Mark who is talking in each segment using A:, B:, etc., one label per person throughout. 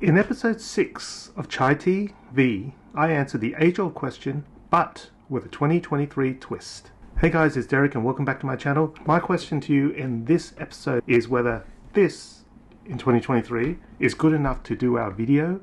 A: In episode 6 of Chai Tea V, I answered the age-old question, but with a 2023 twist. Hey guys, it's Derek and welcome back to my channel. My question to you in this episode is whether this, in 2023, is good enough to do our video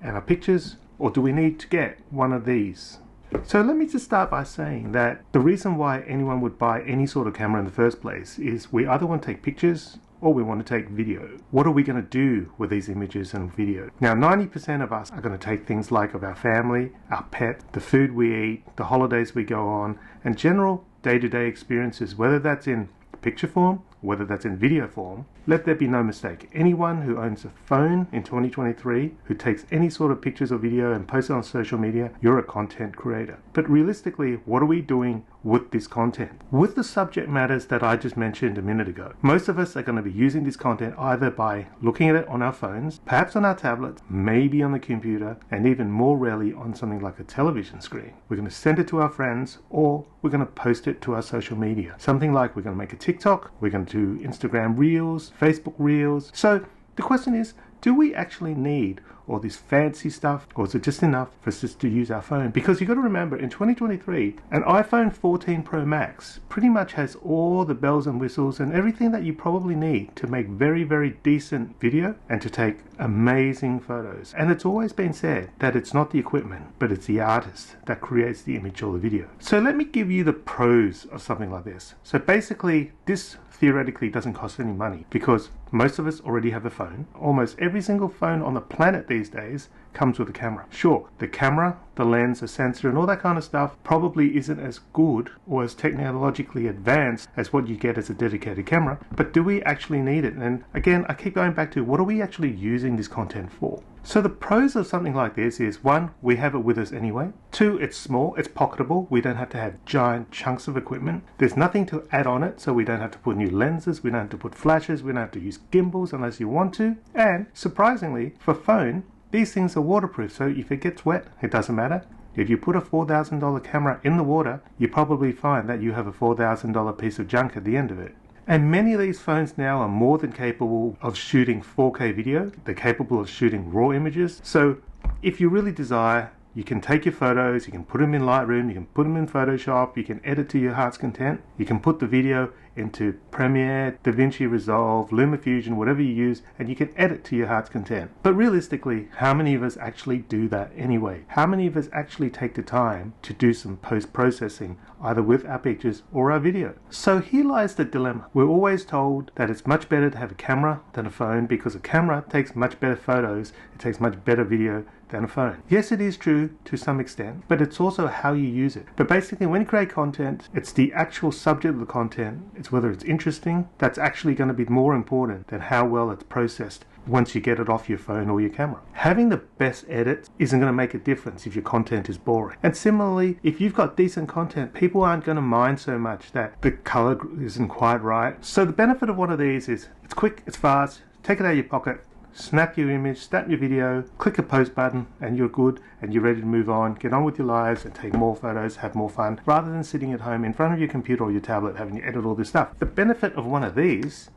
A: and our pictures, or do we need to get one of these? So let me just start by saying that the reason why anyone would buy any sort of camera in the first place is we either want to take pictures or we want to take video. What are we going to do with these images and video? Now 90% of us are going to take things like of our family, our pet, the food we eat, the holidays we go on, and general day-to-day experiences, whether that's in picture form, whether that's in video form. Let there be no mistake, anyone who owns a phone in 2023 who takes any sort of pictures or video and posts it on social media, you're a content creator. But realistically, what are we doing with this content? With the subject matters that I just mentioned a minute ago, most of us are going to be using this content either by looking at it on our phones, perhaps on our tablets, maybe on the computer, and even more rarely on something like a television screen. We're going to send it to our friends, or we're going to post it to our social media. Something like we're going to make a TikTok, we're going to do Instagram Reels, Facebook Reels. So the question is, do we actually need all this fancy stuff, or is it just enough for us just to use our phone? Because you've got to remember, in 2023, an iPhone 14 Pro Max pretty much has all the bells and whistles and everything that you probably need to make very, very decent video and to take amazing photos. And it's always been said that it's not the equipment, but it's the artist that creates the image or the video. So let me give you the pros of something like this. So basically, this theoretically doesn't cost any money because most of us already have a phone. Almost every single phone on the planet these days comes with a camera. Sure, the camera, the lens, the sensor, and all that kind of stuff probably isn't as good or as technologically advanced as what you get as a dedicated camera, but do we actually need it? And again, I keep going back to what are we actually using this content for? So the pros of something like this is, one, we have it with us anyway. Two, it's small, it's pocketable. We don't have to have giant chunks of equipment. There's nothing to add on it, so we don't have to put new lenses, we don't have to put flashes, we don't have to use gimbals unless you want to. And surprisingly, for phone, these things are waterproof, so if it gets wet, it doesn't matter. If you put a $4,000 camera in the water, you probably find that you have a $4,000 piece of junk at the end of it. And many of these phones now are more than capable of shooting 4K video. They're capable of shooting raw images. So if you really desire, you can take your photos, you can put them in Lightroom, you can put them in Photoshop, you can edit to your heart's content, you can put the video into Premiere, DaVinci Resolve, LumaFusion, whatever you use, and you can edit to your heart's content. But realistically, how many of us actually do that anyway? How many of us actually take the time to do some post-processing, either with our pictures or our video? So here lies the dilemma. We're always told that it's much better to have a camera than a phone because a camera takes much better photos, it takes much better video than a phone. Yes, it is true to some extent, but it's also how you use it. But basically, when you create content, it's the actual subject of the content, it's whether it's interesting, that's actually going to be more important than how well it's processed once you get it off your phone or your camera. Having the best edits isn't going to make a difference if your content is boring. And similarly, if you've got decent content, people aren't going to mind so much that the color isn't quite right. So the benefit of one of these is it's quick, it's fast, take it out of your pocket, snap your image, snap your video, click a post button, and you're good and you're ready to move on, get on with your lives and take more photos, have more fun, rather than sitting at home in front of your computer or your tablet having to edit all this stuff. The benefit of one of these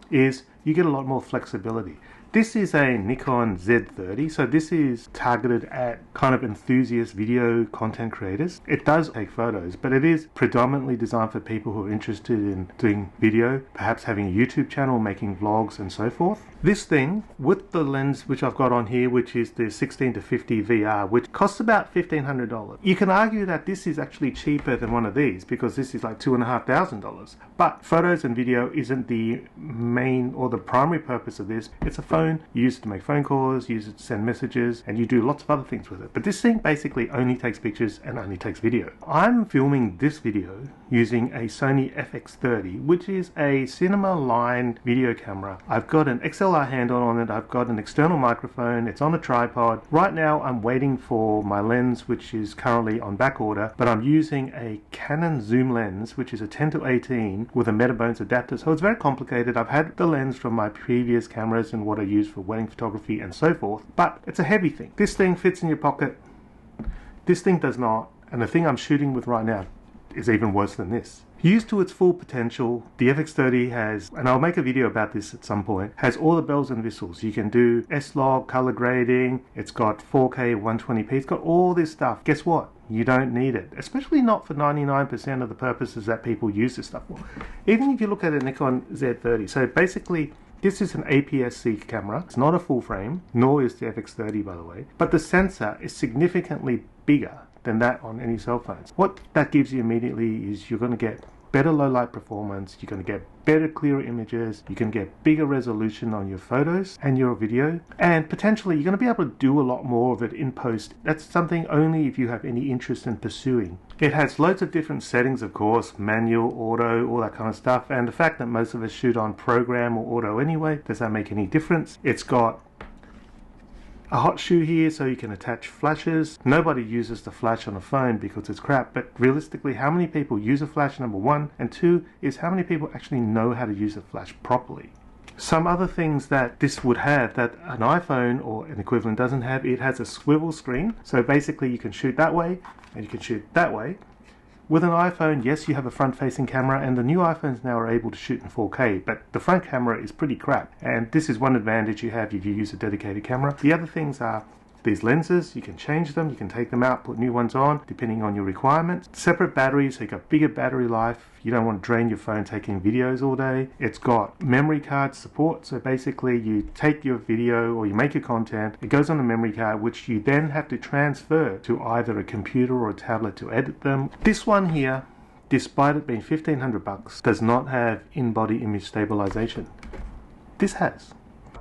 A: is you get a lot more flexibility. This is a Nikon Z30, so this is targeted at kind of enthusiast video content creators. It does take photos, but it is predominantly designed for people who are interested in doing video, perhaps having a YouTube channel, making vlogs and so forth. This thing, with the lens which I've got on here, which is the 16-50 VR, which costs about $1,500. You can argue that this is actually cheaper than one of these because this is like $2,500. But photos and video isn't the main or the primary purpose of this. It's a phone. You use it to make phone calls, use it to send messages, and you do lots of other things with it. But this thing basically only takes pictures and only takes video. I'm filming this video using a Sony FX30, which is a cinema line video camera. I've got an XLR handle on it, I've got an external microphone, it's on a tripod. Right now I'm waiting for my lens, which is currently on back order, but I'm using a Canon zoom lens, which is a 10-18 with a Metabones adapter, so it's very complicated. I've had the lens from my previous cameras and what I use for wedding photography and so forth, but it's a heavy thing. This thing fits in your pocket, this thing does not, and the thing I'm shooting with right now is even worse than this. Used to its full potential, the FX30 has, and I'll make a video about this at some point, has all the bells and whistles. You can do S-Log, color grading, it's got 4K 120p, it's got all this stuff. Guess what? You don't need it, especially not for 99% of the purposes that people use this stuff for. Even if you look at a Nikon Z30, so basically this is an APS-C camera. It's not a full frame, nor is the FX30 by the way, but the sensor is significantly bigger than that on any cell phones. What that gives you immediately is you're going to get better low light performance, you're going to get better clearer images, you can get bigger resolution on your photos and your video, and potentially you're going to be able to do a lot more of it in post. That's something only if you have any interest in pursuing. It has loads of different settings, of course, manual, auto, all that kind of stuff, and the fact that most of us shoot on program or auto anyway, does that make any difference? It's got a hot shoe here so you can attach flashes. Nobody uses the flash on a phone because it's crap, but realistically how many people use a flash, number one, and two is how many people actually know how to use a flash properly. Some other things that this would have that an iPhone or an equivalent doesn't have, it has a swivel screen, so basically you can shoot that way and you can shoot that way. With an iPhone, yes, you have a front-facing camera, and the new iPhones now are able to shoot in 4K, but the front camera is pretty crap, and this is one advantage you have if you use a dedicated camera. The other things are these lenses. You can change them, you can take them out, put new ones on, depending on your requirements. Separate batteries, so you got bigger battery life. You don't want to drain your phone taking videos all day. It's got memory card support, so basically you take your video or you make your content, it goes on a memory card, which you then have to transfer to either a computer or a tablet to edit them. This one here, despite it being $1,500, does not have in-body image stabilization. This has.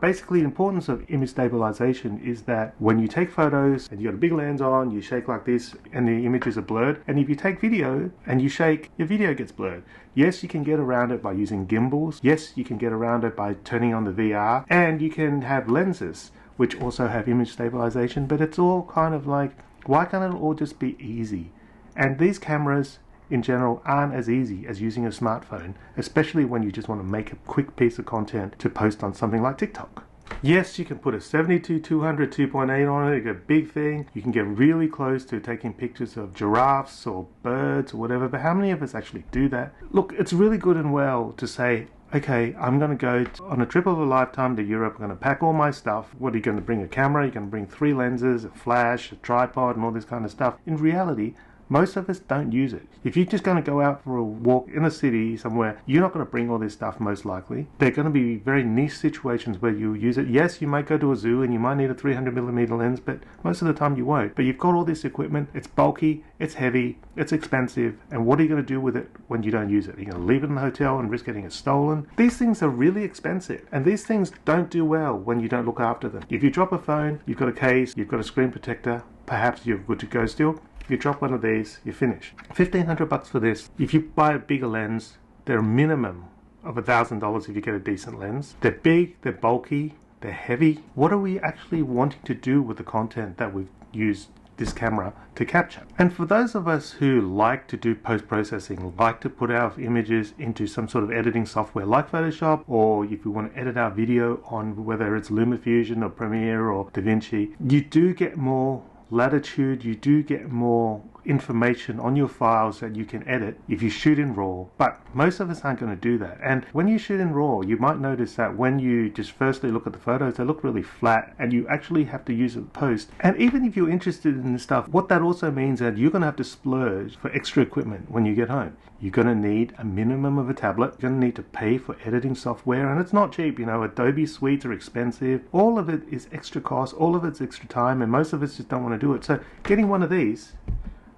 A: Basically, the importance of image stabilization is that when you take photos and you got a big lens on, you shake like this and the images are blurred, and if you take video and you shake, your video gets blurred. Yes, you can get around it by using gimbals. Yes, you can get around it by turning on the VR, and you can have lenses which also have image stabilization, but it's all kind of like, why can't it all just be easy? And these cameras in general aren't as easy as using a smartphone, especially when you just want to make a quick piece of content to post on something like TikTok. Yes, you can put a 70-200 2.8 on it, you get a big thing, you can get really close to taking pictures of giraffes or birds or whatever, but how many of us actually do that? Look, it's really good and well to say, okay, I'm going to go on a trip of a lifetime to Europe, I'm going to pack all my stuff. What are you going to bring? A camera? You're going to bring 3 lenses, a flash, a tripod and all this kind of stuff. In reality, most of us don't use it. If you're just going to go out for a walk in the city somewhere, you're not going to bring all this stuff most likely. They're going to be very niche situations where you use it. Yes, you might go to a zoo and you might need a 300mm lens, but most of the time you won't. But you've got all this equipment, it's bulky, it's heavy, it's expensive, and what are you going to do with it when you don't use it? Are you going to leave it in the hotel and risk getting it stolen? These things are really expensive, and these things don't do well when you don't look after them. If you drop a phone, you've got a case, you've got a screen protector, perhaps you're good to go still. If you drop one of these, you're finished. $1,500 for this. If you buy a bigger lens, they're a minimum of $1,000 if you get a decent lens. They're big, they're bulky, they're heavy. What are we actually wanting to do with the content that we've used this camera to capture? And for those of us who like to do post-processing, like to put our images into some sort of editing software like Photoshop, or if we want to edit our video on whether it's LumaFusion or Premiere or DaVinci, you do get more latitude, you do get more information on your files that you can edit if you shoot in RAW, but most of us aren't going to do that. And when you shoot in RAW, you might notice that when you just firstly look at the photos, they look really flat, and you actually have to use it post. And even if you're interested in this stuff, what that also means that you're going to have to splurge for extra equipment when you get home. You're going to need a minimum of a tablet, you're going to need to pay for editing software, and it's not cheap, you know. Adobe suites are expensive, all of it is extra cost, all of it's extra time, and most of us just don't want to do it. So getting one of these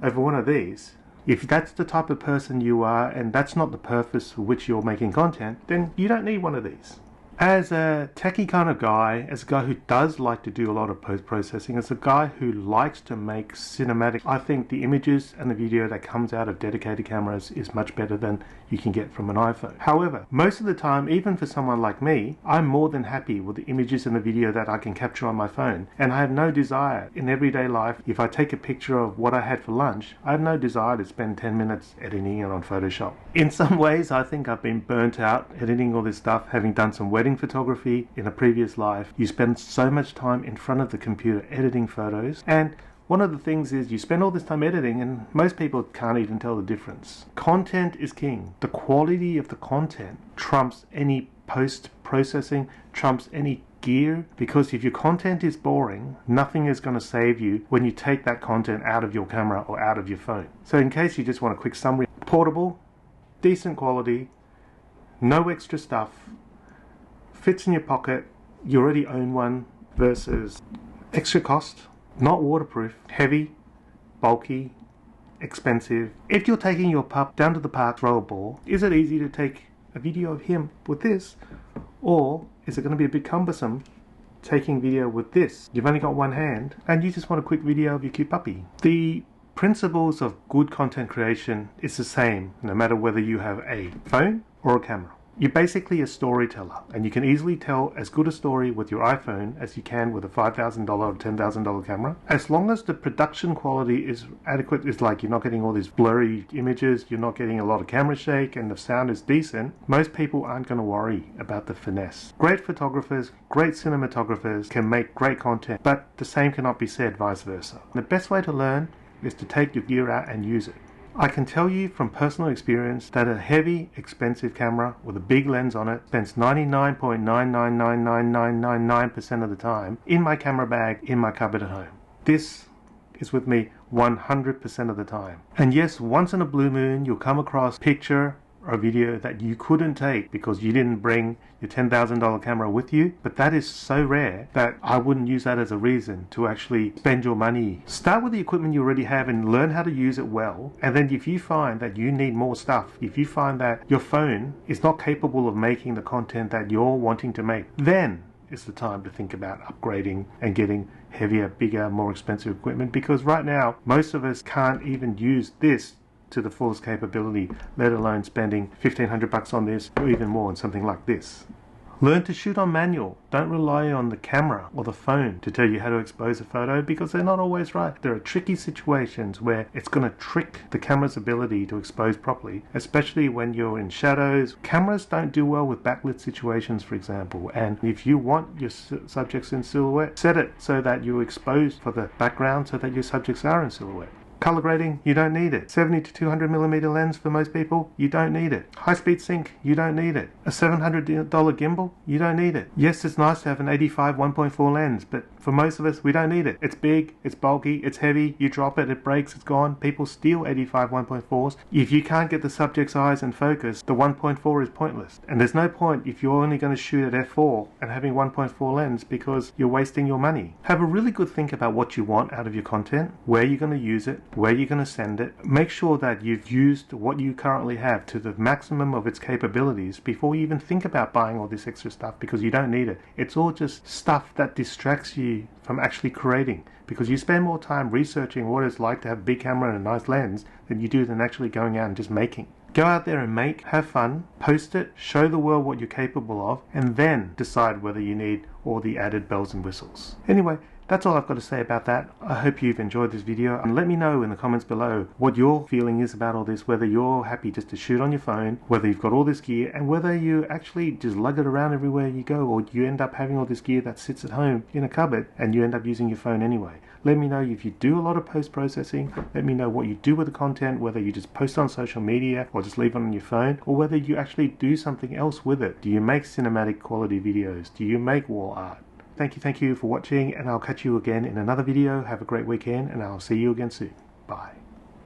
A: over one of these, if that's the type of person you are and that's not the purpose for which you're making content, then you don't need one of these. As a techie kind of guy, as a guy who does like to do a lot of post-processing, as a guy who likes to make cinematic, I think the images and the video that comes out of dedicated cameras is much better than you can get from an iPhone. However, most of the time, even for someone like me, I'm more than happy with the images and the video that I can capture on my phone. And I have no desire in everyday life, if I take a picture of what I had for lunch, I have no desire to spend 10 minutes editing it on Photoshop. In some ways, I think I've been burnt out editing all this stuff, having done some wedding photography in a previous life. You spend so much time in front of the computer editing photos, and one of the things is you spend all this time editing and most people can't even tell the difference. Content is king. The quality of the content trumps any post-processing, trumps any gear, because if your content is boring, nothing is going to save you when you take that content out of your camera or out of your phone. So in case you just want a quick summary, portable, decent quality, no extra stuff, fits in your pocket, you already own one, versus extra cost, not waterproof, heavy, bulky, expensive. If you're taking your pup down to the park to throw a ball, is it easy to take a video of him with this? Or is it going to be a bit cumbersome taking video with this? You've only got one hand and you just want a quick video of your cute puppy. The principles of good content creation is the same no matter whether you have a phone or a camera. You're basically a storyteller, and you can easily tell as good a story with your iPhone as you can with a $5,000 or $10,000 camera. As long as the production quality is adequate, it's like you're not getting all these blurry images, you're not getting a lot of camera shake, and the sound is decent, most people aren't going to worry about the finesse. Great photographers, great cinematographers can make great content, but the same cannot be said vice versa. The best way to learn is to take your gear out and use it. I can tell you from personal experience that a heavy, expensive camera with a big lens on it spends 99.999999% of the time in my camera bag in my cupboard at home. This is with me 100% of the time. And yes, once in a blue moon you'll come across a picture or a video that you couldn't take because you didn't bring your $10,000 camera with you, but that is so rare that I wouldn't use that as a reason to actually spend your money. Start with the equipment you already have and learn how to use it well, and then if you find that you need more stuff, if you find that your phone is not capable of making the content that you're wanting to make, then it's the time to think about upgrading and getting heavier, bigger, more expensive equipment, because right now most of us can't even use this to the fullest capability, let alone spending $1,500 on this or even more on something like this. Learn to shoot on manual. Don't rely on the camera or the phone to tell you how to expose a photo, because they're not always right. There are tricky situations where it's going to trick the camera's ability to expose properly, especially when you're in shadows. Cameras don't do well with backlit situations, for example, and if you want your subjects in silhouette, set it so that you're exposed for the background so that your subjects are in silhouette. Color grading, you don't need it. 70 to 200mm lens for most people, you don't need it. High-speed sync, you don't need it. A $700 gimbal, you don't need it. Yes, it's nice to have an 85 1.4 lens, but for most of us, we don't need it. It's big, it's bulky, it's heavy, you drop it, it breaks, it's gone. People steal 85 1.4s. If you can't get the subject's eyes in focus, the 1.4 is pointless. And there's no point if you're only going to shoot at f4 and having 1.4 lens, because you're wasting your money. Have a really good think about what you want out of your content, where you're going to use it, where you're going to send it. Make sure that you've used what you currently have to the maximum of its capabilities before you even think about buying all this extra stuff, because you don't need it. It's all just stuff that distracts you from actually creating, because you spend more time researching what it's like to have a big camera and a nice lens than you do than actually going out and just making. Go out there and make, have fun, post it, show the world what you're capable of, and then decide whether you need all the added bells and whistles. Anyway, that's all I've got to say about that. I hope you've enjoyed this video, and let me know in the comments below what your feeling is about all this, whether you're happy just to shoot on your phone, whether you've got all this gear, and whether you actually just lug it around everywhere you go, or you end up having all this gear that sits at home in a cupboard and you end up using your phone anyway. Let me know if you do a lot of post-processing. Let me know what you do with the content, whether you just post on social media or just leave it on your phone, or whether you actually do something else with it. Do you make cinematic quality videos? Do you make wall art? Thank you for watching, and I'll catch you again in another video. Have a great weekend, and I'll see you again soon. Bye.